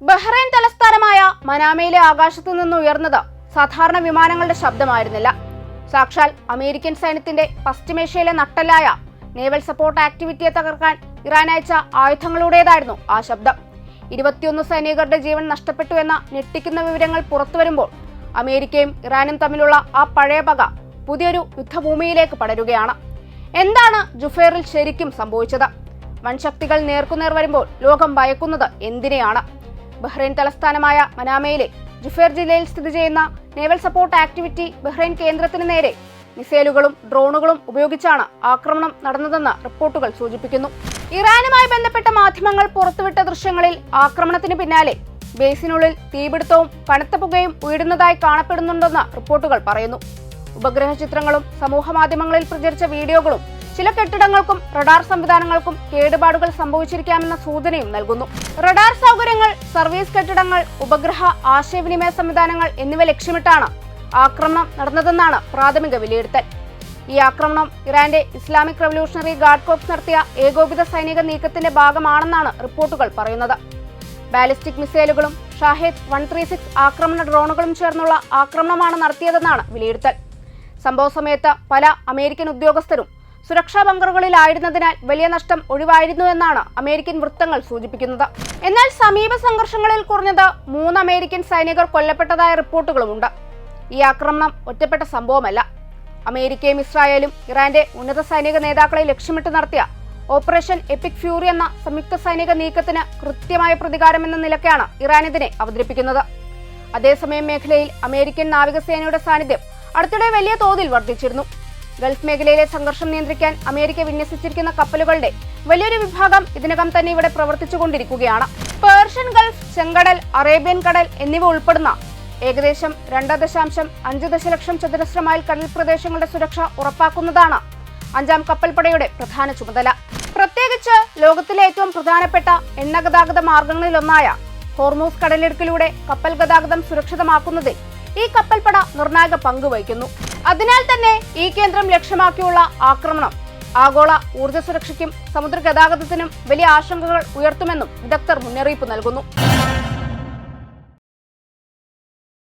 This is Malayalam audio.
ബഹ്റൈൻ തലസ്ഥാനമായ മനാമയിലെ ആകാശത്തു നിന്ന് ഉയർന്നത് സാധാരണ വിമാനങ്ങളുടെ ശബ്ദമായിരുന്നില്ല. സാക്ഷാൽ അമേരിക്കൻ സൈന്യത്തിന്റെ പശ്ചിമേഷ്യയിലെ നട്ടെല്ലായ നേവൽ സപ്പോർട്ട് ആക്ടിവിറ്റിയെ തകർക്കാൻ ഇറാൻ അയച്ച ആയുധങ്ങളുടേതായിരുന്നു ആ ശബ്ദം. 21 സൈനികരുടെ ജീവൻ നഷ്ടപ്പെട്ടു എന്ന ഞെട്ടിക്കുന്ന വിവരങ്ങൾ പുറത്തുവരുമ്പോൾ അമേരിക്കയും ഇറാനും തമ്മിലുള്ള ആ പഴയ പക പുതിയൊരു യുദ്ധഭൂമിയിലേക്ക് പടരുകയാണ്. എന്താണ് ജുഫൈറിൽ ശരിക്കും സംഭവിച്ചത്? വൻശക്തികൾ നേർക്കുനേർ വരുമ്പോൾ ലോകം ഭയക്കുന്നത് എന്തിനെയാണ്? ബഹ്റൈൻ തലസ്ഥാനമായ മനാമയിലെ ജുഫൈർ ജില്ലയിൽ സ്ഥിതി ചെയ്യുന്ന നേവൽ സപ്പോർട്ട് ആക്ടിവിറ്റി ബഹ്റൈൻ കേന്ദ്രത്തിന് നേരെ മിസൈലുകളും ഡ്രോണുകളും ഉപയോഗിച്ചാണ് ആക്രമണം നടന്നതെന്ന് റിപ്പോർട്ടുകൾ സൂചിപ്പിക്കുന്നു. ഇറാനുമായി ബന്ധപ്പെട്ട മാധ്യമങ്ങൾ പുറത്തുവിട്ട ദൃശ്യങ്ങളിൽ ആക്രമണത്തിന് പിന്നാലെ ബേസിനുള്ളിൽ തീപിടുത്തവും കനത്ത പുകയും ഉയരുന്നതായി കാണപ്പെടുന്നുണ്ടെന്ന് റിപ്പോർട്ടുകൾ പറയുന്നു. ഉപഗ്രഹ ചിത്രങ്ങളും സമൂഹ മാധ്യമങ്ങളിൽ പ്രചരിച്ച വീഡിയോകളും ചില കെട്ടിടങ്ങൾക്കും റഡാർ സംവിധാനങ്ങൾക്കും കേടുപാടുകൾ സംഭവിച്ചിരിക്കാമെന്ന സൂചനയും നൽകുന്നു. റഡാർ സൗകര്യങ്ങൾ, സർവീസ് കെട്ടിടങ്ങൾ, ഉപഗ്രഹ ആശയവിനിമയ സംവിധാനങ്ങൾ എന്നിവ ലക്ഷ്യമിട്ടാണ് ആക്രമണം നടന്നതെന്നാണ് പ്രാഥമിക വിലയിരുത്തൽ. ഈ ആക്രമണം ഇറാന്റെ ഇസ്ലാമിക് റവല്യൂഷണറി ഗാർഡ് കോർപ്സ് നടത്തിയ ഏകോപിത സൈനിക നീക്കത്തിന്റെ ഭാഗമാണെന്നാണ് റിപ്പോർട്ടുകൾ പറയുന്നത്. ബാലിസ്റ്റിക് മിസൈലുകളും ഷാഹേദ് 136 ആക്രമണ ഡ്രോണുകളും ചേർന്നുള്ള ആക്രമണമാണ് നടത്തിയതെന്നാണ് വിലയിരുത്തൽ. സംഭവ സമയത്ത് പല അമേരിക്കൻ ഉദ്യോഗസ്ഥരും സുരക്ഷാ ബങ്കറുകളിലായിരുന്നതിനാൽ വലിയ നഷ്ടം ഒഴിവായിരുന്നു എന്നാണ് അമേരിക്കൻ വൃത്തങ്ങൾ സൂചിപ്പിക്കുന്നത്. എന്നാൽ സമീപ സംഘർഷങ്ങളിൽ കുറഞ്ഞത് 3 അമേരിക്കൻ സൈനികർ കൊല്ലപ്പെട്ടതായ റിപ്പോർട്ടുകളുമുണ്ട്. ഈ ആക്രമണം ഒറ്റപ്പെട്ട സംഭവമല്ല. അമേരിക്കയും ഇസ്രായേലും ഇറാന്റെ ഉന്നത സൈനിക നേതാക്കളെ ലക്ഷ്യമിട്ട് നടത്തിയ ഓപ്പറേഷൻ എപ്പിക് ഫ്യൂറി എന്ന സംയുക്ത സൈനിക നീക്കത്തിന് കൃത്യമായ പ്രതികാരമെന്ന നിലയ്ക്കാണ് ഇറാൻ ഇതിനെ അവതരിപ്പിക്കുന്നത്. അതേസമയം മേഖലയിൽ അമേരിക്കൻ നാവികസേനയുടെ സാന്നിധ്യം അടുത്തിടെ വലിയ തോതിൽ വർദ്ധിച്ചിരുന്നു. ഗൾഫ് മേഖലയിലെ സംഘർഷം നിയന്ത്രിക്കാൻ അമേരിക്ക വിന്യസിച്ചിരിക്കുന്ന കപ്പലുകളുടെ വലിയൊരു വിഭാഗം ഇതിനകം തന്നെ ഇവിടെ പ്രവർത്തിച്ചുകൊണ്ടിരിക്കുകയാണ്. പേർഷ്യൻ ഗൾഫ്, ചെങ്കടൽ, അറേബ്യൻ കടൽ എന്നിവ ഉൾപ്പെടുന്ന ഏകദേശം 2.5 ദശലക്ഷം ചതുരശ്ര മൈൽ കടൽ പ്രദേശങ്ങളുടെ സുരക്ഷ ഉറപ്പാക്കുന്നതാണ് 5ാം കപ്പൽപ്പടയുടെ പ്രധാന ചുമതല. പ്രത്യേകിച്ച് ലോകത്തിലെ ഏറ്റവും പ്രധാനപ്പെട്ട എണ്ണ ഗതാഗത മാർഗങ്ങളിലൊന്നായ ഹോർമൂസ് കടലിടുക്കിലൂടെ കപ്പൽ ഗതാഗതം സുരക്ഷിതമാക്കുന്നതിൽ ഈ കപ്പൽപ്പട നിർണായക പങ്ക് വഹിക്കുന്നു. അതിനാൽ തന്നെ ഈ കേന്ദ്രം ലക്ഷ്യമാക്കിയുള്ള ആക്രമണം ആഗോള ഊർജ്ജ സുരക്ഷയ്ക്കും സമുദ്ര ഗതാഗതത്തിനും വലിയ ആശങ്കകൾ ഉയർത്തുമെന്നും വിദഗ്ധർ മുന്നറിയിപ്പ് നൽകുന്നു.